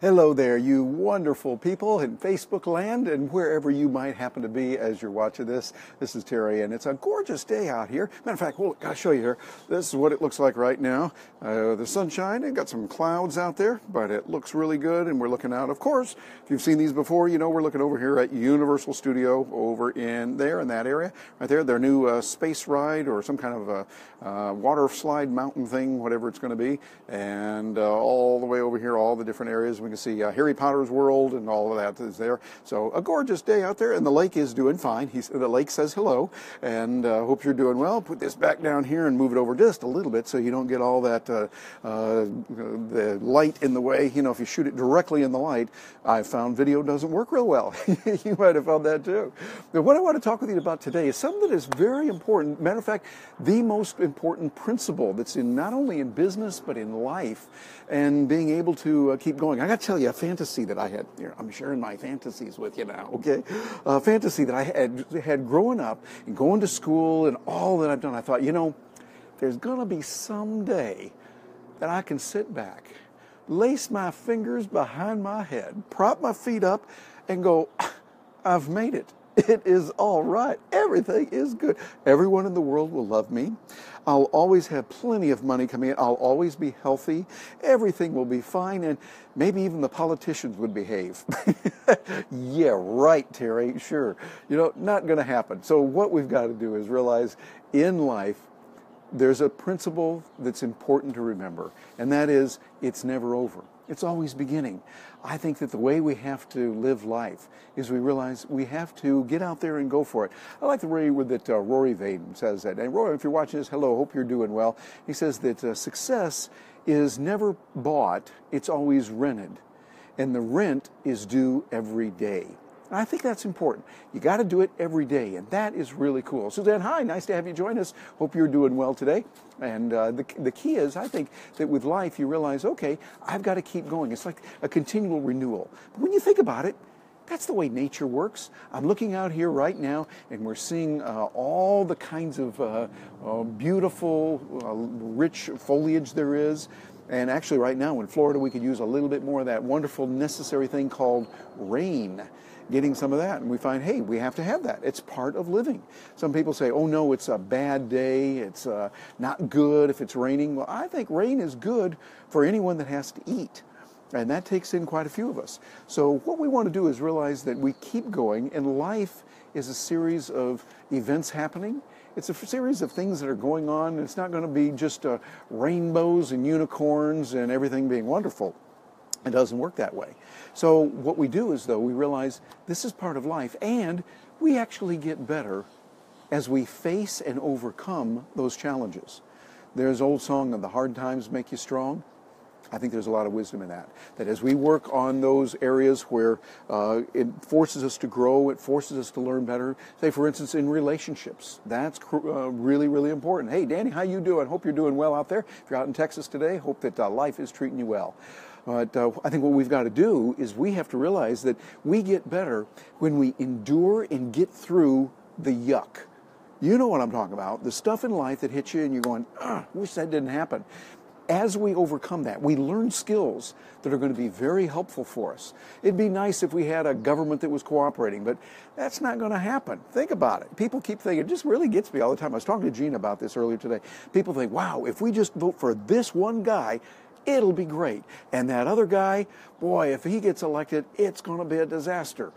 Hello there, you wonderful people in Facebook land and wherever you might happen to be as you're watching this. This is Terry, and it's a gorgeous day out here. Matter of fact, well, I'll show you here. This is what it looks like right now. The sunshine, and got some clouds out there, but it looks really good, and we're looking out. Of course, if you've seen these before, you know we're looking over here at Universal Studio over in there, in that area, right there. Their new space ride or some kind of a water slide mountain thing, whatever it's going to be, and all the way over here, all the different areas. We can see Harry Potter's world and all of that is there. So a gorgeous day out there, and the lake is doing fine. The lake says hello, and hope you're doing well. Put this back down here and move it over just a little bit so you don't get all that the light in the way. You know, if you shoot it directly in the light, I've found video doesn't work real well. You might have found that too. Now, what I want to talk with you about today is something that is very important. Matter of fact, the most important principle that's in not only in business but in life, and being able to keep going. I got to tell you a fantasy that I had. Here, I'm sharing my fantasies with you now, okay? A fantasy that I had growing up and going to school and all that I've done. I thought, you know, there's going to be some day that I can sit back, lace my fingers behind my head, prop my feet up, and go, I've made it. It is all right. Everything is good. Everyone in the world will love me. I'll always have plenty of money coming in. I'll always be healthy. Everything will be fine. And maybe even the politicians would behave. Yeah, right, Terry. Sure. You know, not going to happen. So what we've got to do is realize in life, there's a principle that's important to remember, and that is it's never over. It's always beginning. I think that the way we have to live life is we realize we have to get out there and go for it. I like the way that Rory Vaden says that. And Rory, if you're watching this, hello, hope you're doing well. He says that success is never bought, it's always rented. And the rent is due every day. And I think that's important. You got to do it every day, and that is really cool. Suzanne, hi, nice to have you join us. Hope you're doing well today. And the key is, I think, that with life you realize, okay, I've got to keep going. It's like a continual renewal. But when you think about it, that's the way nature works. I'm looking out here right now, and we're seeing all the kinds of beautiful, rich foliage there is. And actually right now in Florida, we could use a little bit more of that wonderful, necessary thing called rain. Getting some of that, and we find, hey, we have to have that. It's part of living. Some people say, oh no, it's a bad day, it's not good if it's raining. Well, I think rain is good for anyone that has to eat, and that takes in quite a few of us. So what we want to do is realize that we keep going, and life is a series of events happening. It's a series of things that are going on. It's not going to be just rainbows and unicorns and everything being wonderful. It doesn't work that way. So what we do is, though, we realize this is part of life, and we actually get better as we face and overcome those challenges. There's an old song of the hard times make you strong. I think there's a lot of wisdom in that. That as we work on those areas where it forces us to grow, it forces us to learn better. Say, for instance, in relationships, that's really, really important. Hey, Danny, how you doing? Hope you're doing well out there. If you're out in Texas today, hope that life is treating you well. But I think what we've got to do is we have to realize that we get better when we endure and get through the yuck. You know what I'm talking about. The stuff in life that hits you and you're going, wish that didn't happen. As we overcome that, we learn skills that are going to be very helpful for us. It'd be nice if we had a government that was cooperating, but that's not going to happen. Think about it. People keep thinking, it just really gets me all the time. I was talking to Gina about this earlier today. People think, wow, if we just vote for this one guy, it'll be great. And that other guy, boy, if he gets elected, it's going to be a disaster.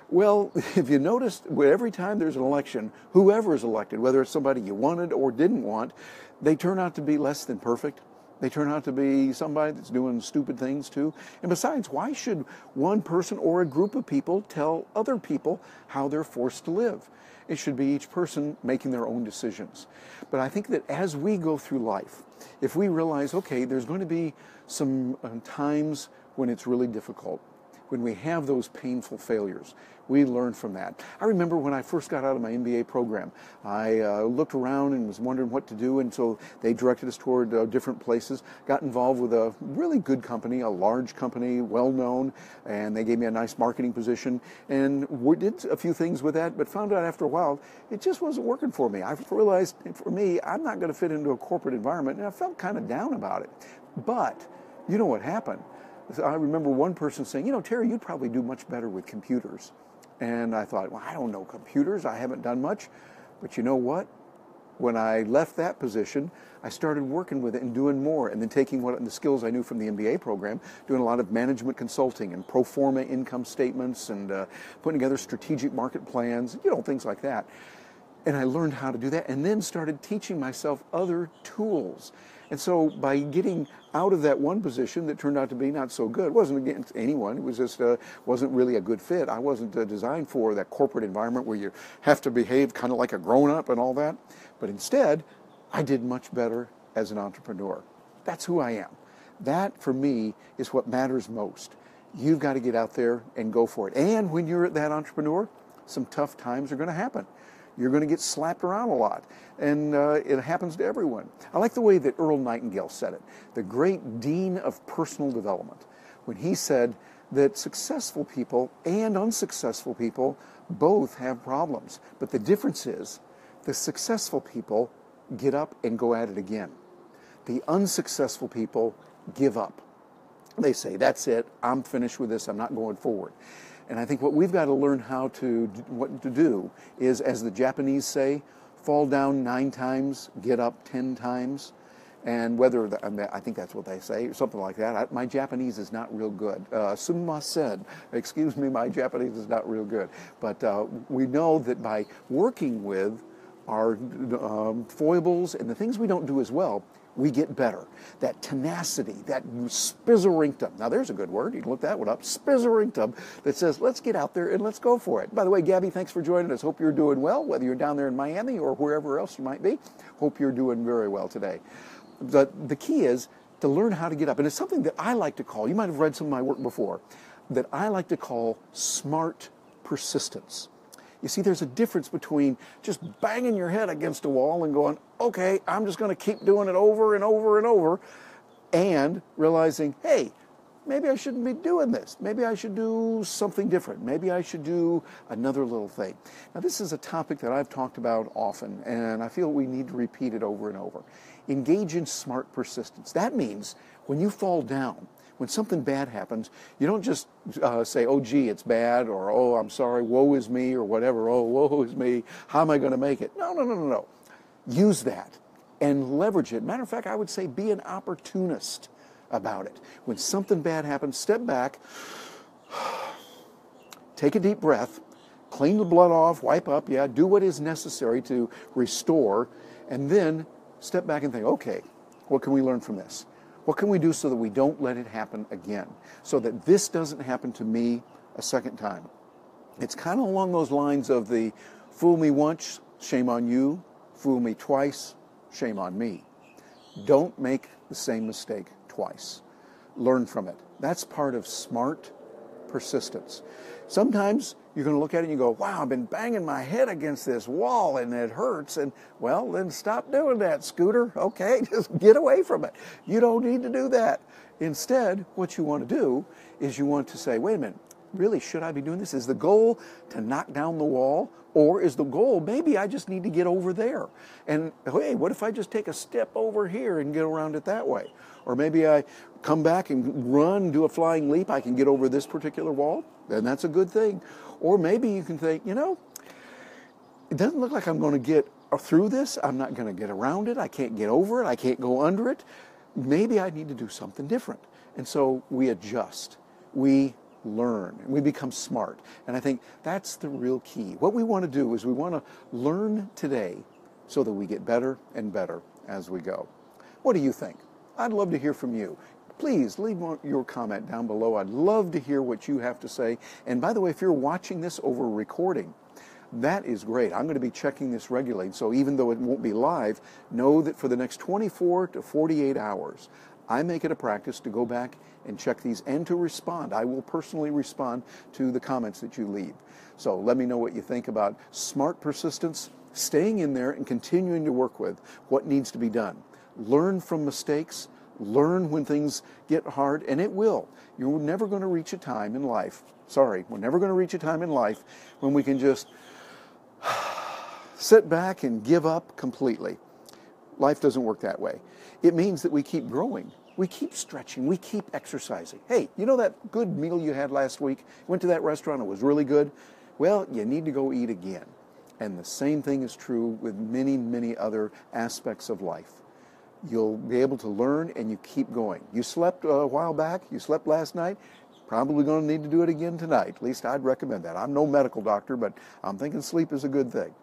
Well, if you notice, every time there's an election, whoever is elected, whether it's somebody you wanted or didn't want, they turn out to be less than perfect. They turn out to be somebody that's doing stupid things too. And besides, why should one person or a group of people tell other people how they're forced to live? It should be each person making their own decisions. But I think that as we go through life, if we realize, okay, there's going to be some times when it's really difficult, when we have those painful failures, we learn from that. I remember when I first got out of my MBA program, I looked around and was wondering what to do, and so they directed us toward different places, got involved with a really good company, a large company, well-known, and they gave me a nice marketing position, and we did a few things with that, but found out after a while, it just wasn't working for me. I realized, for me, I'm not going to fit into a corporate environment, and I felt kind of down about it. But you know what happened? I remember one person saying, you know, Terry, you'd probably do much better with computers. And I thought, well, I don't know computers. I haven't done much. But you know what? When I left that position, I started working with it and doing more, and then taking the skills I knew from the MBA program, doing a lot of management consulting and pro forma income statements and putting together strategic market plans, you know, things like that. And I learned how to do that, and then started teaching myself other tools. And so by getting out of that one position that turned out to be not so good, it wasn't against anyone, it was just wasn't really a good fit. I wasn't designed for that corporate environment where you have to behave kind of like a grown-up and all that. But instead, I did much better as an entrepreneur. That's who I am. That, for me, is what matters most. You've got to get out there and go for it. And when you're that entrepreneur, some tough times are going to happen. You're going to get slapped around a lot, and it happens to everyone. I like the way that Earl Nightingale said it, the great dean of personal development, when he said that successful people and unsuccessful people both have problems. But the difference is the successful people get up and go at it again. The unsuccessful people give up. They say, that's it, I'm finished with this, I'm not going forward. And I think what we've got to learn what to do is, as the Japanese say, fall down 9 times, get up 10 times. And I think that's what they say, or something like that. My Japanese is not real good. Sumimasen, excuse me, my Japanese is not real good. But we know that by working with our foibles and the things we don't do as well, we get better. That tenacity, that spizzerinctum. Now there's a good word, you can look that one up, spizzerinctum, that says, let's get out there and let's go for it. By the way, Gabby, thanks for joining us. Hope you're doing well, whether you're down there in Miami or wherever else you might be. Hope you're doing very well today. The key is to learn how to get up. And it's something that I like to call, you might have read some of my work before, that I like to call smart persistence. You see, there's a difference between just banging your head against a wall and going, okay, I'm just going to keep doing it over and over and over, and realizing, hey, maybe I shouldn't be doing this. Maybe I should do something different. Maybe I should do another little thing. Now, this is a topic that I've talked about often, and I feel we need to repeat it over and over. Engage in smart persistence. That means when you fall down, when something bad happens, you don't just say, oh, gee, it's bad, or, oh, I'm sorry, woe is me, or whatever, oh, woe is me, how am I going to make it? No, no, no, no, no. Use that and leverage it. Matter of fact, I would say be an opportunist about it. When something bad happens, step back, take a deep breath, clean the blood off, wipe up, yeah, do what is necessary to restore, and then step back and think, okay, what can we learn from this? What can we do so that we don't let it happen again? So that this doesn't happen to me a second time. It's kind of along those lines of the fool me once, shame on you. Fool me twice, shame on me. Don't make the same mistake twice. Learn from it. That's part of smart persistence. Sometimes you're going to look at it and you go, wow, I've been banging my head against this wall and it hurts. And, well, then stop doing that, Scooter. Okay, just get away from it. You don't need to do that. Instead, what you want to do is you want to say, wait a minute, really, should I be doing this? Is the goal to knock down the wall? Or is the goal, maybe I just need to get over there? And, hey, what if I just take a step over here and get around it that way? Or maybe I come back and run, do a flying leap, I can get over this particular wall, then that's a good thing. Or maybe you can think, you know, it doesn't look like I'm going to get through this. I'm not going to get around it. I can't get over it. I can't go under it. Maybe I need to do something different. And so we adjust. We learn. We become smart. And I think that's the real key. What we want to do is we want to learn today so that we get better and better as we go. What do you think? I'd love to hear from you. Please leave your comment down below. I'd love to hear what you have to say. And by the way, if you're watching this over recording, that is great. I'm going to be checking this regularly. So even though it won't be live, know that for the next 24 to 48 hours, I make it a practice to go back and check these and to respond. I will personally respond to the comments that you leave. So let me know what you think about smart persistence, staying in there and continuing to work with what needs to be done. Learn from mistakes. Learn when things get hard, and it will. You're never going to reach a time in life, we're never going to reach a time in life when we can just sit back and give up completely. Life doesn't work that way. It means that we keep growing. We keep stretching. We keep exercising. Hey, you know that good meal you had last week? Went to that restaurant. It was really good. Well, you need to go eat again. And the same thing is true with many, many other aspects of life. You'll be able to learn and you keep going. You slept a while back. You slept last night. Probably going to need to do it again tonight. At least I'd recommend that. I'm no medical doctor, but I'm thinking sleep is a good thing.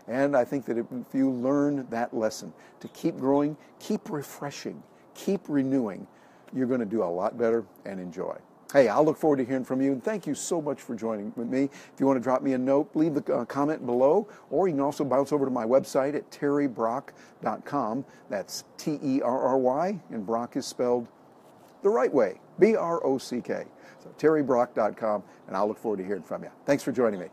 And I think that if you learn that lesson, to keep growing, keep refreshing, keep renewing, you're going to do a lot better and enjoy. Hey, I'll look forward to hearing from you, and thank you so much for joining with me. If you want to drop me a note, leave a comment below, or you can also bounce over to my website at terrybrock.com. That's Terry, and Brock is spelled the right way, Brock. So terrybrock.com, and I'll look forward to hearing from you. Thanks for joining me.